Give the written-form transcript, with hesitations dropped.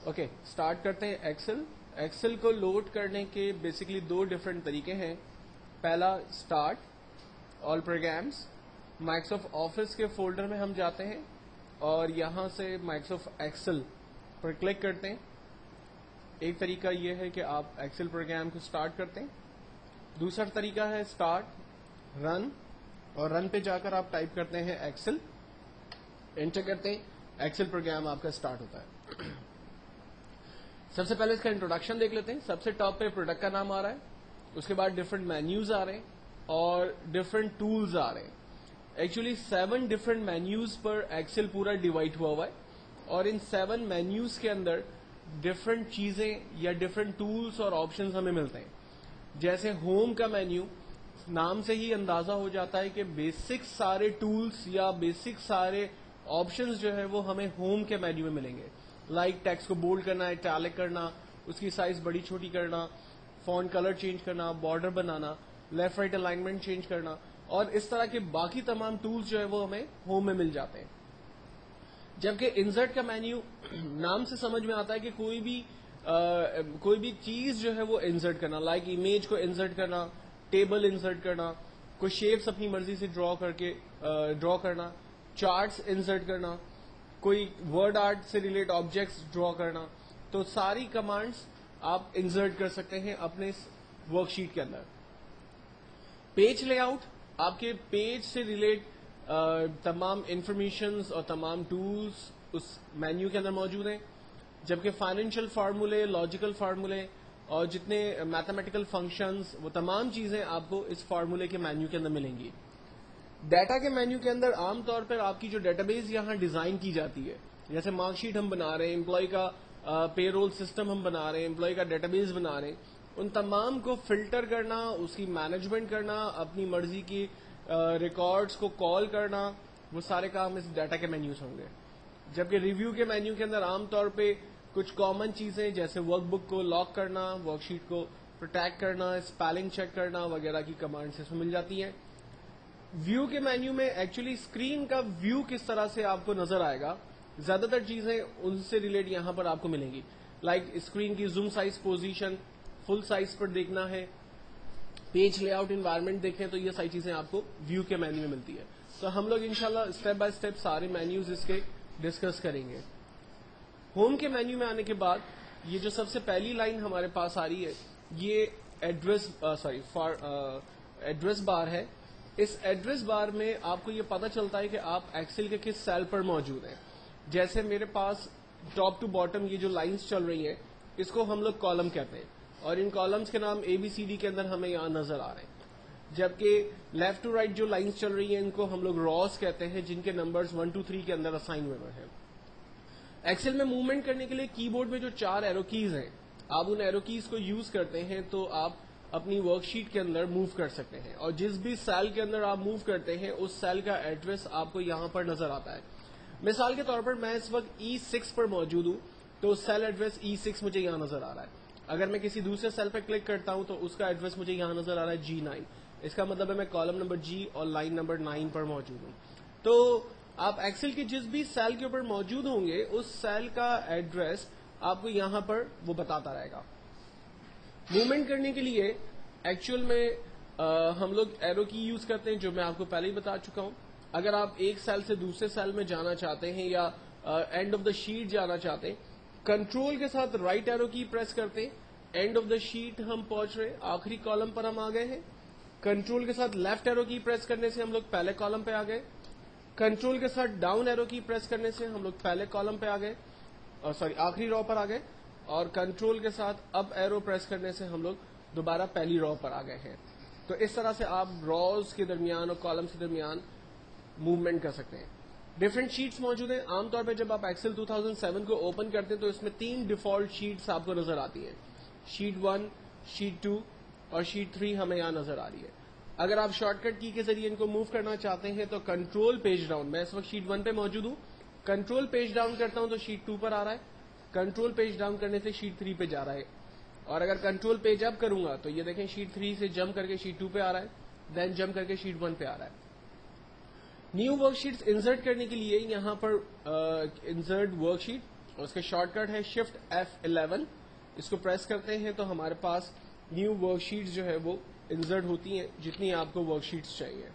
Okay start کرتے ہیں Excel. Excel کو لوڈ کرنے کے بیسکلی دو ڈفرینٹ طریقے ہیں. پہلا start all programs. Microsoft Office کے فولڈر میں ہم جاتے ہیں اور یہاں سے مائکروسافٹ ایکسل پر کلک کرتے ہیں. ایک طریقہ یہ ہے کہ آپ ایکسل پروگرام کو اسٹارٹ کرتے ہیں. دوسرا طریقہ ہے اسٹارٹ رن, اور رن پہ جا کر آپ ٹائپ کرتے ہیں ایکسل, انٹر کرتے ہیں, ایکسل پروگرام آپ کا اسٹارٹ ہوتا ہے. سب سے پہلے اس کا انٹروڈکشن دیکھ لیتے ہیں. سب سے ٹاپ پہ پروڈکٹ کا نام آ رہا ہے, اس کے بعد ڈفرنٹ مینیوز آ رہے ہیں اور ڈفرنٹ ٹولز آ رہے ہیں. ایکچولی 7 ڈفرنٹ مینیوز پر ایکسل پورا ڈیوائڈ ہوا ہے, اور ان 7 مینیوز کے اندر ڈفرنٹ چیزیں یا ڈفرنٹ ٹولز اور آپشنز ہمیں ملتے ہیں. جیسے ہوم کا مینیو, نام سے ہی اندازہ ہو جاتا ہے کہ بیسک سارے ٹولز یا بیسک سارے آپشنز جو ہے وہ ہمیں ہوم کے مینیو میں ملیں گے. لائک ٹیکسٹ کو بولڈ کرنا, اٹیلک کرنا, اس کی سائز بڑی چھوٹی کرنا, فونٹ کلر چینج کرنا, بارڈر بنانا, لیفٹ رائٹ الائنمنٹ چینج کرنا, اور اس طرح کے باقی تمام ٹولز جو ہے وہ ہمیں ہوم میں مل جاتے ہیں. جبکہ انسرٹ کا مینیو نام سے سمجھ میں آتا ہے کہ کوئی بھی چیز جو ہے وہ انسرٹ کرنا, لائک امیج کو انسرٹ کرنا, ٹیبل انسرٹ کرنا, کوئی شیپس اپنی مرضی سے ڈرا کرنا, چارٹس انسرٹ کرنا, کوئی ورڈ آرٹ سے ریلیٹ آبجیکٹس ڈرا کرنا. تو ساری کمانڈس آپ انسرٹ کر سکتے ہیں اپنے ورک شیٹ کے اندر. پیج لے آؤٹ, آپ کے پیج سے ریلیٹ تمام انفارمیشنز اور تمام ٹولز اس مینیو کے اندر موجود ہیں. جبکہ فائنینشیل فارمولے, لاجیکل فارمولے اور جتنے میتھمیٹیکل فنکشنز, وہ تمام چیزیں آپ کو اس فارمولے کے مینیو کے اندر ملیں گی. ڈیٹا کے مینیو کے اندر عام طور پر آپ کی جو ڈیٹا بیس یہاں ڈیزائن کی جاتی ہے, جیسے مارک شیٹ ہم بنا رہے ہیں, امپلائی کا پے رول سسٹم ہم بنا رہے ہیں, امپلائی کا ڈیٹا بیس بنا رہے ہیں, ان تمام کو فلٹر کرنا, اس کی مینجمنٹ کرنا, اپنی مرضی کی ریکارڈز کو کال کرنا, وہ سارے کام اس ڈیٹا کے مینیوز ہوں گے. جبکہ ریویو کے مینیو کے اندر عام طور پہ کچھ کامن چیزیں جیسے ورک بک کو لاک کرنا, ورک شیٹ کو پروٹیکٹ کرنا, اسپیلنگ چیک کرنا وغیرہ کی کمانڈس اس میں مل جاتی ہیں. ویو کے مینیو میں ایکچولی اسکرین کا ویو کس طرح سے آپ کو نظر آئے گا, زیادہ تر چیزیں ان سے ریلیٹ یہاں پر آپ کو ملیں گی. لائک اسکرین کی zoom size position full size پر دیکھنا ہے, پیج لے آؤٹ انوائرمنٹ دیکھیں, تو یہ ساری چیزیں آپ کو ویو کے مینیو میں ملتی ہے. تو ہم لوگ انشاءاللہ اسٹیپ بائی اسٹیپ سارے مینیوز اس کے ڈسکس کریں گے. ہوم کے مینیو میں آنے کے بعد یہ جو سب سے پہلی لائن ہمارے پاس آ رہی ہے, یہ ایڈریس بار ہے. اس ایڈریس بار میں آپ کو یہ پتا چلتا ہے کہ آپ ایکسل کے کس سیل پر موجود ہیں. جیسے میرے پاس ٹاپ ٹو باٹم یہ جو لائنز چل رہی ہیں, اس کو ہم لوگ کالم کہتے ہیں, اور ان کالمز کے نام ABCD کے اندر ہمیں یہاں نظر آ رہے ہیں. جبکہ لیفٹ ٹو رائٹ جو لائنز چل رہی ہیں ان کو ہم لوگ راز کہتے ہیں, جن کے نمبرز 1 2 3 کے اندر اسائن ہوئے ہیں. ایکسل میں موومنٹ کرنے کے لیے کی بورڈ میں جو 4 ایرو کیز ہیں, آپ ان ایرو کیز کو یوز کرتے ہیں تو آپ اپنی ورک شیٹ کے اندر موو کر سکتے ہیں, اور جس بھی سیل کے اندر آپ موو کرتے ہیں اس سیل کا ایڈریس آپ کو یہاں پر نظر آتا ہے. مثال کے طور پر میں اس وقت E6 پر موجود ہوں, تو سیل ایڈریس E6 مجھے یہاں نظر آ رہا ہے. اگر میں کسی دوسرے سیل پہ کلک کرتا ہوں تو اس کا ایڈریس مجھے یہاں نظر آ رہا ہے G9. اس کا مطلب ہے میں کالم نمبر G اور لائن نمبر 9 پر موجود ہوں. تو آپ ایکسل کے جس بھی سیل کے اوپر موجود ہوں گے اس سیل کا ایڈریس آپ کو یہاں پر وہ بتاتا رہے گا. موومنٹ کرنے کے لیے ایکچوئل میں ہم لوگ ایرو کی یوز کرتے ہیں, جو میں آپ کو پہلے ہی بتا چکا ہوں. اگر آپ ایک سیل سے دوسرے سیل میں جانا چاہتے ہیں یا اینڈ آف دا شیٹ جانا چاہتے ہیں, کنٹرول کے ساتھ رائٹ ایرو کی پریس کرتے ہیں, اینڈ آف دا شیٹ ہم پہنچ رہے, آخری کالم پر ہم آ گئے ہیں. کنٹرول کے ساتھ لیفٹ ایرو کی پریس کرنے سے ہم لوگ پہلے کالم پہ آ گئے. کنٹرول کے ساتھ ڈاؤن ایرو کی پریس کرنے سے ہم لوگ پہلے کالم پہ آ گئے, آخری رو پر آ گئے. اور کنٹرول کے ساتھ اپ ایرو پریس کرنے سے ہم لوگ دوبارہ پہلی رو پر آ گئے ہیں. تو اس طرح سے آپ روز کے درمیان اور کالمس کے درمیان موومنٹ کر سکتے ہیں. ڈفرنٹ شیٹس موجود ہیں. عام طور پہ جب آپ ایکسل 2007 کو اوپن کرتے ہیں تو اس میں 3 ڈیفالٹ شیٹس آپ کو نظر آتی ہیں, شیٹ 1, شیٹ 2 اور شیٹ 3 ہمیں یہاں نظر آ رہی ہے. اگر آپ شارٹ کٹ کی کے ذریعے ان کو موو کرنا چاہتے ہیں تو کنٹرول پیج ڈاؤن, میں اس وقت شیٹ 1 پہ موجود ہوں, کنٹرول پیج ڈاؤن کرتا ہوں تو شیٹ 2 پر آ رہا ہے, کنٹرول پیج ڈاؤن کرنے سے شیٹ 3 پہ جا رہا ہے. اور اگر کنٹرول پیج اپ کروں گا تو یہ دیکھیں شیٹ 3 سے جمپ کر کے شیٹ 2 پہ آ رہا ہے, دین جمپ کر کے شیٹ 1 پہ آ رہا ہے. نیو ورک شیٹس انسرٹ کرنے کے لیے یہاں پر انسرٹ ورک شیٹ, اور اس کا شارٹ کٹ ہے شفٹ F11. اس کو پریس کرتے ہیں تو ہمارے پاس نیو ورک شیٹس جو ہے وہ انسرٹ ہوتی ہیں جتنی آپ کو ورک شیٹس چاہیے.